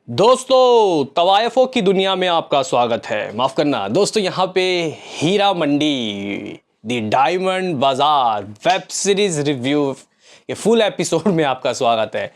दोस्तों तवायफों की दुनिया में आपका स्वागत है। माफ़ करना दोस्तों, यहाँ पे हीरा मंडी द डायमंड बाजार वेब सीरीज रिव्यू ये फुल एपिसोड में आपका स्वागत है।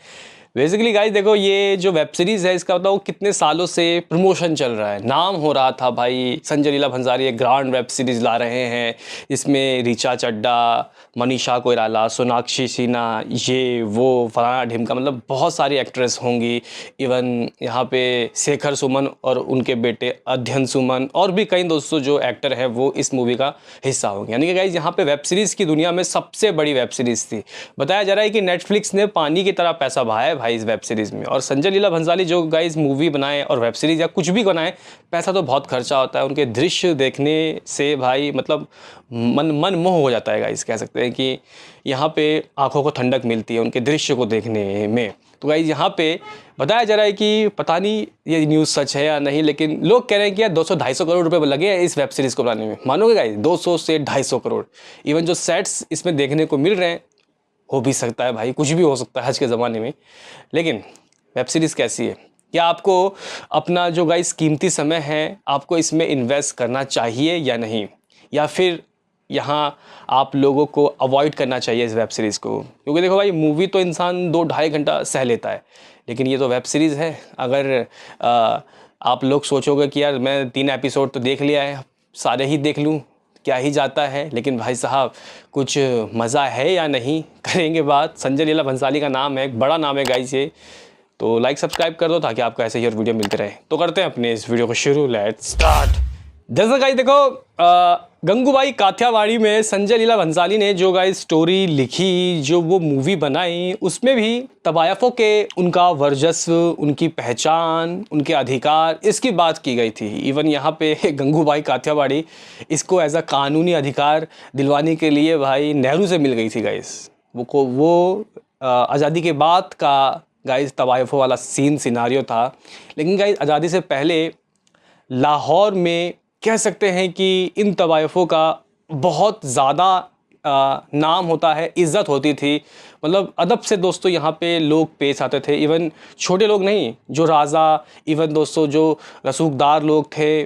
बेसिकली गाइस देखो, ये जो वेब सीरीज़ है इसका बताओ कितने सालों से प्रमोशन चल रहा है, नाम हो रहा था भाई संजय लीला भंसाली एक ग्रांड वेब सीरीज़ ला रहे हैं। इसमें ऋचा चड्ढा, मनीषा कोइराला, सोनाक्षी सिन्हा, ये वो फलाना ढिमका, मतलब बहुत सारी एक्ट्रेस होंगी। इवन यहाँ पे शेखर सुमन और उनके बेटे अध्ययन सुमन और भी कई दोस्तों जो एक्टर है वो इस मूवी का हिस्सा होंगे। यानी कि गाइज यहाँ पे वेब सीरीज़ की दुनिया में सबसे बड़ी वेब सीरीज़ थी। बताया जा रहा है कि नेटफ्लिक्स ने पानी की तरह पैसा बहाया है भाई इस वेब सीरीज़ में। और संजय लीला भंसाली जो गाइज मूवी बनाए और वेब सीरीज़ या कुछ भी बनाए, पैसा तो बहुत खर्चा होता है। उनके दृश्य देखने से भाई मतलब मन मोह हो जाता है गाइज। कह सकते हैं कि यहाँ पे आंखों को ठंडक मिलती है उनके दृश्य को देखने में। तो गाइज यहाँ पे बताया जा रहा है कि पता नहीं ये न्यूज़ सच है या नहीं, लेकिन लोग कह रहे हैं कि यार 200-250 करोड़ रुपए लगे हैं इस वेब सीरीज़ को बनाने में। मानोगे गाइज 200 से 250 करोड़। इवन जो सेट्स इसमें देखने को मिल रहे हैं, हो भी सकता है भाई, कुछ भी हो सकता है आज के ज़माने में। लेकिन वेब सीरीज़ कैसी है, क्या आपको अपना जो गाइस कीमती समय है आपको इसमें इन्वेस्ट करना चाहिए या नहीं, या फिर यहाँ आप लोगों को अवॉइड करना चाहिए इस वेब सीरीज़ को? क्योंकि देखो भाई, मूवी तो इंसान 2-2.5 घंटा सह लेता है, लेकिन ये तो वेब सीरीज़ है। अगर आप लोग सोचोगे कि यार मैं 3 एपिसोड तो देख लिया है, सारे ही देख लूँ, क्या ही जाता है। लेकिन भाई साहब कुछ मज़ा है या नहीं, करेंगे बात। संजय लीला भंसाली का नाम है, एक बड़ा नाम है गाइस ये। तो लाइक सब्सक्राइब कर दो ताकि आपको ऐसे ही और वीडियो मिलते रहे। तो करते हैं अपने इस वीडियो को शुरू, लेट्स स्टार्ट। जैसा गाइस देखो, गंगूबाई काठियावाड़ी में संजय लीला भंसाली ने जो गाइस स्टोरी लिखी, जो वो मूवी बनाई, उसमें भी तवायफों के उनका वर्चस्व, उनकी पहचान, उनके अधिकार, इसकी बात की गई थी। इवन यहाँ पे गंगूबाई काठियावाड़ी इसको एज अ कानूनी अधिकार दिलवाने के लिए भाई नेहरू से मिल गई थी गाइस। वो आज़ादी के बाद का गाइस तवायफों वाला सिनारियो था। लेकिन गाइस आज़ादी से पहले लाहौर में कह सकते हैं कि इन तवायफों का बहुत ज़्यादा नाम होता है, इज़्ज़त होती थी। मतलब अदब से दोस्तों यहाँ पे लोग पेश आते थे। इवन छोटे लोग नहीं, जो राजा, इवन दोस्तों जो रसूखदार लोग थे,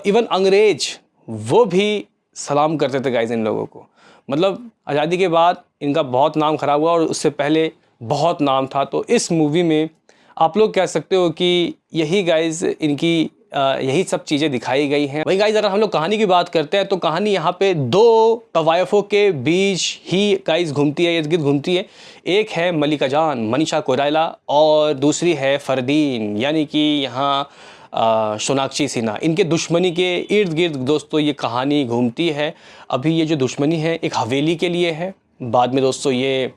इवन अंग्रेज, वो भी सलाम करते थे गाइस इन लोगों को। मतलब आज़ादी के बाद इनका बहुत नाम ख़राब हुआ और उससे पहले बहुत नाम था। तो इस मूवी में आप लोग कह सकते हो कि यही गाइस इनकी यही सब चीज़ें दिखाई गई हैं। वही गाइस अगर हम लोग कहानी की बात करते हैं तो कहानी यहाँ पे 2 तवायफों के बीच ही गाइस घूमती है, इर्द गिर्द घूमती है। एक है मलिका जान, मनीषा कोइराला, और दूसरी है फरदीन, यानी कि यहाँ सोनाक्षी सिन्हा। इनके दुश्मनी के इर्द गिर्द दोस्तों ये कहानी घूमती है। अभी ये जो दुश्मनी है एक हवेली के लिए है, बाद में दोस्तों ये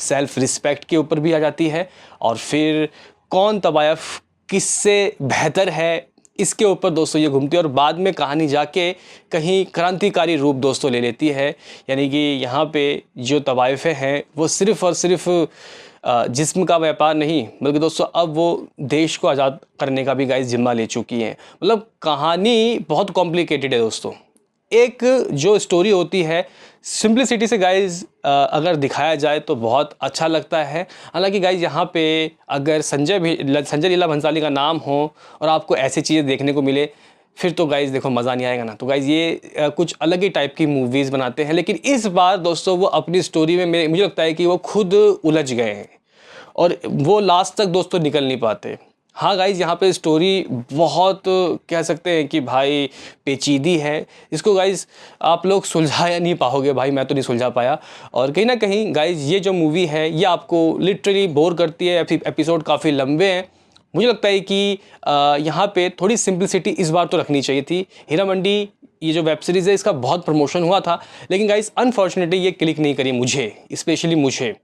सेल्फ रिस्पेक्ट के ऊपर भी आ जाती है, और फिर कौन तवायफ किससे बेहतर है इसके ऊपर दोस्तों ये घूमती है। और बाद में कहानी जाके कहीं क्रांतिकारी रूप दोस्तों ले लेती है। यानी कि यहाँ पे जो तवायफें हैं वो सिर्फ़ और सिर्फ जिस्म का व्यापार नहीं, बल्कि दोस्तों अब वो देश को आज़ाद करने का भी गाइस जिम्मा ले चुकी हैं। मतलब कहानी बहुत कॉम्प्लिकेटेड है दोस्तों। एक जो स्टोरी होती है सिंप्लिसिटी से गाइज अगर दिखाया जाए तो बहुत अच्छा लगता है। हालांकि गाइज यहाँ पे अगर संजय लीला भंसाली का नाम हो और आपको ऐसी चीज़ें देखने को मिले, फिर तो गाइज देखो मज़ा नहीं आएगा ना। तो गाइज ये कुछ अलग ही टाइप की मूवीज़ बनाते हैं, लेकिन इस बार दोस्तों वो अपनी स्टोरी में मुझे लगता है कि वो खुद उलझ गए हैं और वो लास्ट तक दोस्तों निकल नहीं पाते। हाँ गाइज़ यहाँ पे स्टोरी बहुत कह सकते हैं कि भाई पेचीदी है। इसको गाइज़ आप लोग सुलझा नहीं पाओगे भाई, मैं तो नहीं सुलझा पाया। और कहीं ना कहीं गाइज़ ये जो मूवी है ये आपको लिटरली बोर करती है। एपिसोड काफ़ी लंबे हैं। मुझे लगता है कि यहाँ पे थोड़ी सिंपलिसिटी इस बार तो रखनी चाहिए थी। हीरा मंडी ये जो वेब सीरीज़ है इसका बहुत प्रमोशन हुआ था, लेकिन गाइस अनफॉर्चुनेटली ये क्लिक नहीं करी मुझे, स्पेशली मुझे।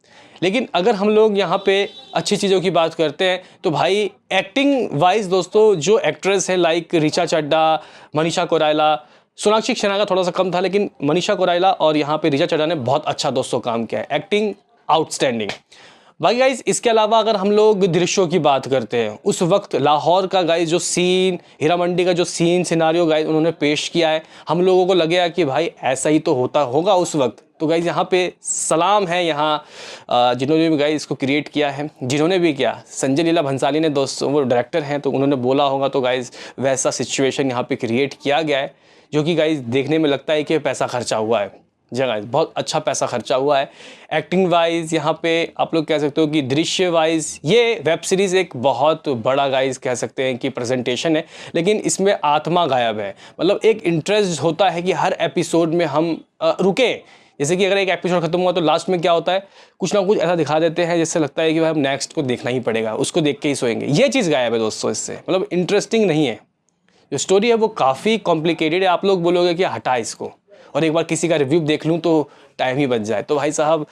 लेकिन अगर हम लोग यहाँ पे अच्छी चीज़ों की बात करते हैं तो भाई एक्टिंग वाइज दोस्तों जो एक्ट्रेस है लाइक ऋचा चड्ढा, मनीषा कोइराला, सोनाक्षी सिन्हा का थोड़ा सा कम था, लेकिन मनीषा कोइराला और यहाँ पे ऋचा चड्ढा ने बहुत अच्छा दोस्तों काम किया है। Acting outstanding. बाकी गाइज इसके अलावा अगर हम लोग दृश्यों की बात करते हैं, उस वक्त लाहौर का गाइज जो सीन, हीरा मंडी का जो सीन सिनारियो गाइज उन्होंने पेश किया है, हम लोगों को लगेगा कि भाई ऐसा ही तो होता होगा उस वक्त। तो गाइज़ यहाँ पे सलाम है यहाँ जिन्होंने भी गाइज़ इसको क्रिएट किया है, जिन्होंने भी किया। संजय लीला भंसाली ने दोस्तों, वो डायरेक्टर हैं, तो उन्होंने बोला होगा, तो गाइज़ वैसा सिचुएशन यहाँ पे क्रिएट किया गया है, जो कि गाइज़ देखने में लगता है कि पैसा खर्चा हुआ है। जी गाइज़, बहुत अच्छा पैसा खर्चा हुआ है। एक्टिंग वाइज यहाँ पे आप लोग कह सकते हो कि दृश्य वाइज ये वेब सीरीज़ एक बहुत बड़ा गाइज़ कह सकते हैं कि प्रेजेंटेशन है, लेकिन इसमें आत्मा गायब है। मतलब एक इंटरेस्ट होता है कि हर एपिसोड में हम रुकें। जैसे कि अगर एक एपिसोड खत्म हुआ तो लास्ट में क्या होता है, कुछ ना कुछ ऐसा दिखा देते हैं जिससे लगता है कि भाई हम नेक्स्ट को देखना ही पड़ेगा, उसको देख के ही सोएंगे। ये चीज़ गायब है दोस्तों इससे, मतलब इंटरेस्टिंग नहीं है। जो स्टोरी है वो काफ़ी कॉम्प्लिकेटेड है। आप लोग बोलोगे कि हटा इसको और एक बार किसी का रिव्यू देख लूँ तो टाइम ही बच जाए। तो भाई साहब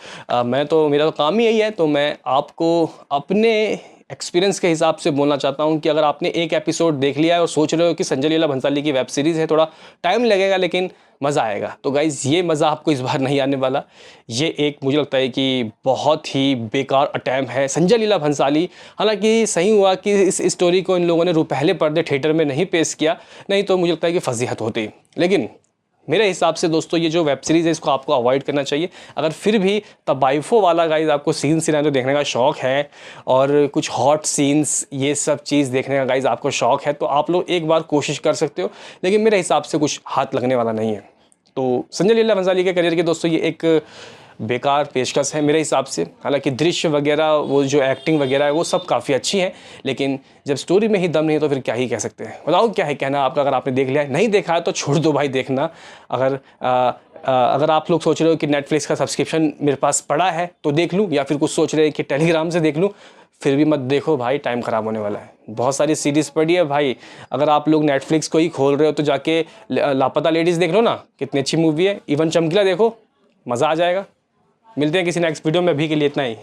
मेरा तो काम ही यही है, तो मैं आपको अपने एक्सपीरियंस के हिसाब से बोलना चाहता हूँ कि अगर आपने एक एपिसोड देख लिया है और सोच रहे हो कि संजय लीला भंसाली की वेब सीरीज़ है, थोड़ा टाइम लगेगा लेकिन मज़ा आएगा, तो गाइज़ ये मज़ा आपको इस बार नहीं आने वाला। ये एक मुझे लगता है कि बहुत ही बेकार अटैम्प्ट है संजय लीला भंसाली। हालांकि सही हुआ कि इस स्टोरी को इन लोगों ने पहले पर्दे थिएटर में नहीं पेश किया, नहीं तो मुझे लगता है कि फजीहत होती। लेकिन मेरे हिसाब से दोस्तों ये जो वेब सीरीज़ है इसको आपको अवॉइड करना चाहिए। अगर फिर भी तबाइफो वाला गाइज आपको सीन सिनेरियो देखने का शौक़ है और कुछ हॉट सीन्स ये सब चीज़ देखने का गाइज आपको शौक़ है, तो आप लोग एक बार कोशिश कर सकते हो, लेकिन मेरे हिसाब से कुछ हाथ लगने वाला नहीं है। तो संजय लीला भंसाली के करियर के दोस्तों ये एक बेकार पेशकश है मेरे हिसाब से। हालांकि दृश्य वगैरह वो जो एक्टिंग वगैरह है वो सब काफ़ी अच्छी है, लेकिन जब स्टोरी में ही दम नहीं है तो फिर क्या ही कह सकते हैं। बताओ क्या है कहना आपका। अगर आपने देख लिया है, नहीं देखा है तो छोड़ दो भाई देखना। अगर आप लोग सोच रहे हो कि नेटफ्लिक्स का सब्सक्रिप्शन मेरे पास पड़ा है तो देख लूँ, या फिर कुछ सोच रहे हैं कि टेलीग्राम से देख लूँ, फिर भी मत देखो भाई, टाइम ख़राब होने वाला है। बहुत सारी सीरीज़ पड़ी है भाई। अगर आप लोग नेटफ्लिक्स को ही खोल रहे हो तो जाके लापता लेडीज़ देख लो ना, कितनी अच्छी मूवी है। इवन चमकीला देखो, मज़ा आ जाएगा। मिलते हैं किसी नेक्स्ट वीडियो में, अभी के लिए इतना ही।